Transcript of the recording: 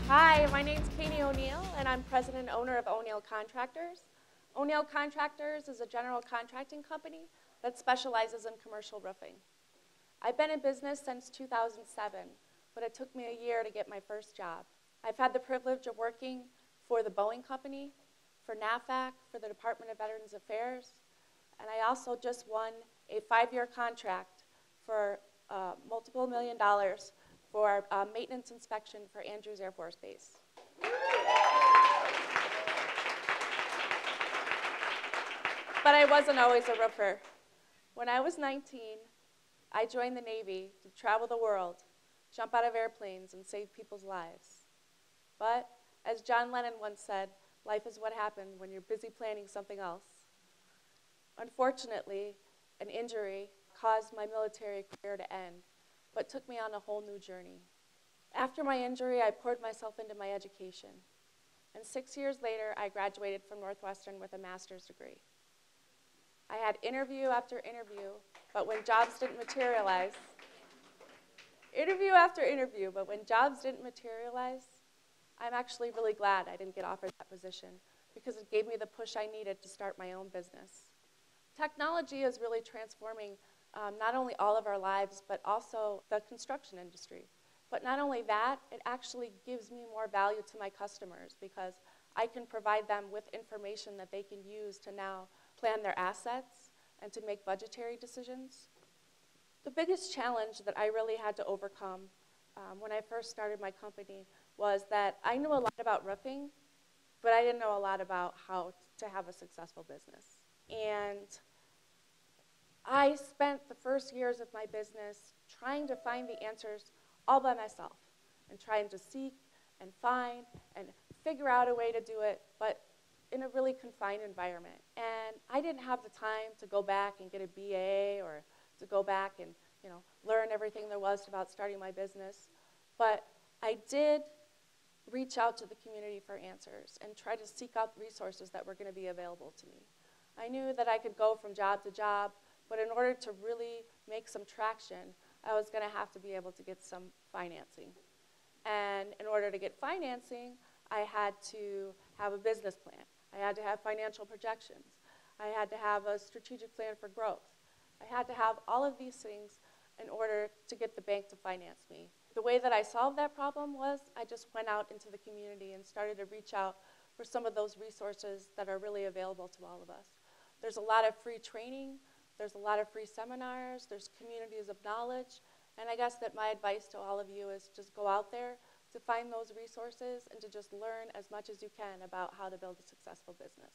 Hi, my name's Kaney O'Neill, and I'm president and owner of O'Neill Contractors. O'Neill Contractors is a general contracting company that specializes in commercial roofing. I've been in business since 2007, but it took me a year to get my first job. I've had the privilege of working for the Boeing Company, for NAFAC, for the Department of Veterans Affairs, and I also just won a 5-year contract for multiple $1 million for maintenance inspection for Andrews Air Force Base. But I wasn't always a roofer. When I was 19, I joined the Navy to travel the world, jump out of airplanes, and save people's lives. But as John Lennon once said, life is what happened when you're busy planning something else. Unfortunately, an injury caused my military career to end, but took me on a whole new journey. After my injury, I poured myself into my education. And 6 years later, I graduated from Northwestern with a master's degree. I had interview after interview, but when jobs didn't materialize, I'm actually really glad I didn't get offered that position because it gave me the push I needed to start my own business. Technology is really transforming not only all of our lives, but also the construction industry. But not only that, it actually gives me more value to my customers because I can provide them with information that they can use to now plan their assets and to make budgetary decisions. The biggest challenge that I really had to overcome when I first started my company was that I knew a lot about roofing, but I didn't know a lot about how to have a successful business. And I spent the first years of my business trying to find the answers all by myself and trying to seek and find and figure out a way to do it, but in a really confined environment. And I didn't have the time to go back and get a BA or to go back and learn everything there was about starting my business. But I did reach out to the community for answers and try to seek out resources that were going to be available to me. I knew that I could go from job to job, but in order to really make some traction, I was going to have to be able to get some financing. And in order to get financing, I had to have a business plan. I had to have financial projections. I had to have a strategic plan for growth. I had to have all of these things in order to get the bank to finance me. The way that I solved that problem was I just went out into the community and started to reach out for some of those resources that are really available to all of us. There's a lot of free training. There's a lot of free seminars. There's communities of knowledge. And I guess that my advice to all of you is just go out there to find those resources and to just learn as much as you can about how to build a successful business.